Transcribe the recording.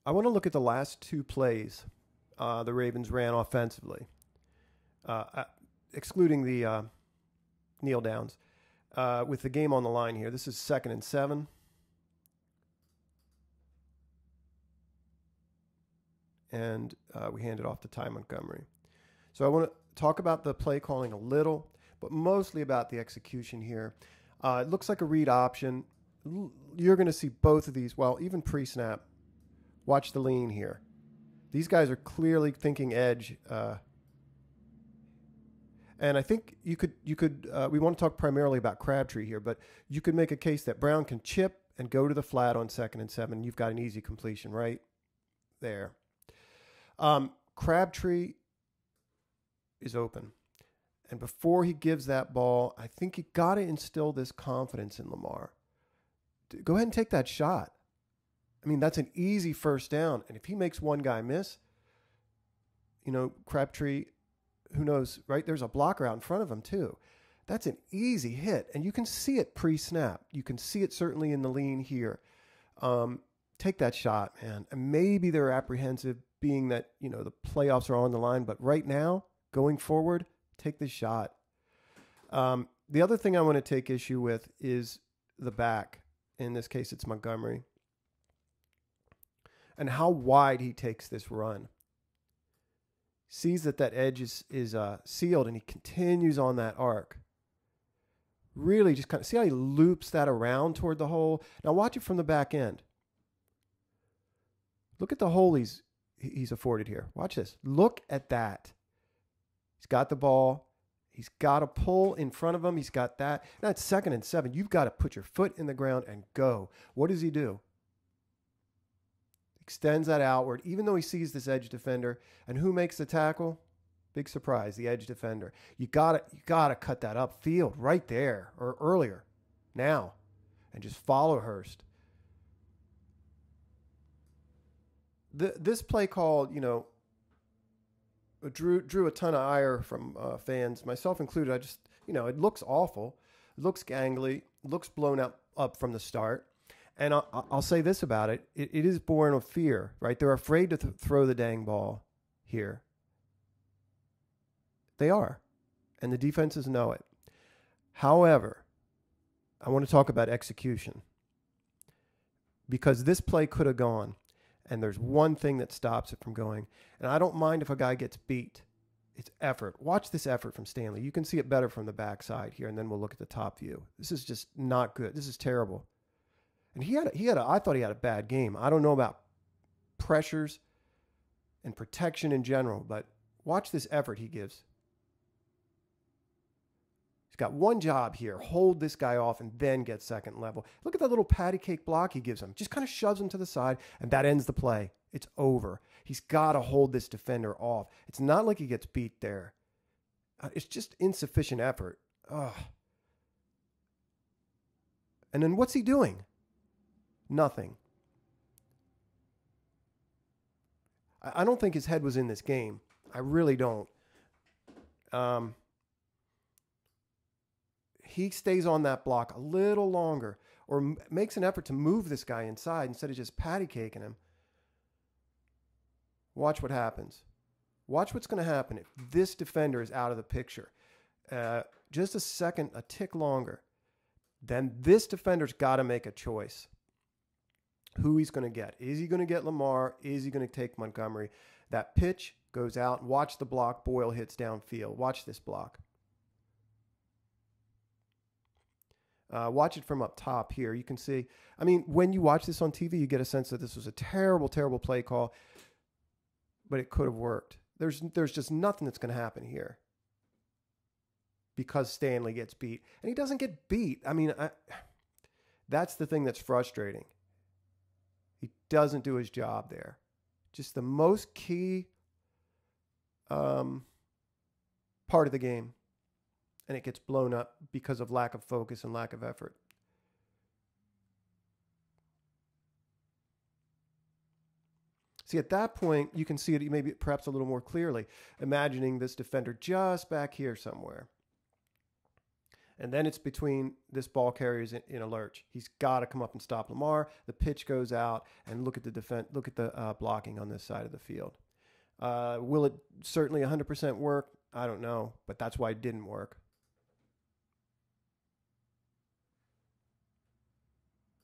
I want to look at the last two plays the Ravens ran offensively, excluding the kneel downs. With the game on the line here, this is 2nd and 7. And we hand it off to Ty Montgomery. So I want to talk about the play calling a little, but mostly about the execution here. It looks like a read option. You're going to see both of these. Well, even pre-snap. Watch the lean here. These guys are clearly thinking edge. And I think you could. We want to talk primarily about Crabtree here, but you could make a case that Brown can chip and go to the flat on 2nd and 7. You've got an easy completion right there. Crabtree is open. And before he gives that ball, I think you got to instill this confidence in Lamar. Go ahead and take that shot. I mean, that's an easy first down. And if he makes one guy miss, Crabtree, who knows, right? There's a blocker out in front of him too. That's an easy hit. And you can see it pre-snap. You can see it certainly in the lean here. Take that shot, man. And maybe they're apprehensive being that, the playoffs are on the line. But right now, going forward, take the shot. The other thing I want to take issue with is the back. In this case, it's Montgomery. And how wide he takes this run. Sees that edge is sealed, and he continues on that arc. Really just kind of see how he loops that around toward the hole. Now watch it from the back end. Look at the hole he's afforded here. Watch this. Look at that. He's got the ball. He's got a pull in front of him. He's got that. Now it's 2nd and 7. You've got to put your foot in the ground and go. What does he do? Extends that outward, even though he sees this edge defender. And who makes the tackle? Big surprise, the edge defender. You gotta cut that upfield right there or earlier, now, and just follow Hurst. This play call, drew a ton of ire from fans, myself included. I just, it looks awful, it looks gangly, it looks blown up from the start. And I'll say this about it. It is born of fear, right? They're afraid to throw the dang ball here. They are. And the defenses know it. However, I want to talk about execution. Because this play could have gone. And there's one thing that stops it from going. And I don't mind if a guy gets beat. It's effort. Watch this effort from Stanley. You can see it better from the backside here. And then we'll look at the top view. This is just not good. This is terrible. And I thought he had a bad game. I don't know about pressures and protection in general, but watch this effort he gives. He's got one job here. Hold this guy off and then get second level. Look at that little patty cake block he gives him. Just kind of shoves him to the side, and that ends the play. It's over. He's got to hold this defender off. It's not like he gets beat there. It's just insufficient effort. Ugh. And then what's he doing? Nothing. I don't think his head was in this game. I really don't. He stays on that block a little longer or makes an effort to move this guy inside instead of just patty caking him. Watch what happens. Watch what's going to happen if this defender is out of the picture. Just a tick longer. Then this defender's got to make a choice. Who he's going to get. Is he going to get Lamar? Is he going to take Montgomery? That pitch goes out. Watch the block. Boyle hits downfield. Watch this block. Watch it from up top here. You can see, when you watch this on TV, you get a sense that this was a terrible, terrible play call, but it could have worked. There's just nothing that's going to happen here because Stanley gets beat. And he doesn't get beat. That's the thing that's frustrating. He doesn't do his job there. Just the most key part of the game. And it gets blown up because of lack of focus and lack of effort. See, at that point, you can see it maybe perhaps a little more clearly, imagining this defender just back here somewhere. And then it's between this ball carrier's in a lurch. He's got to come up and stop Lamar. The pitch goes out, and look at the defense. Look at the blocking on this side of the field. Will it certainly 100% work? I don't know, but that's why it didn't work.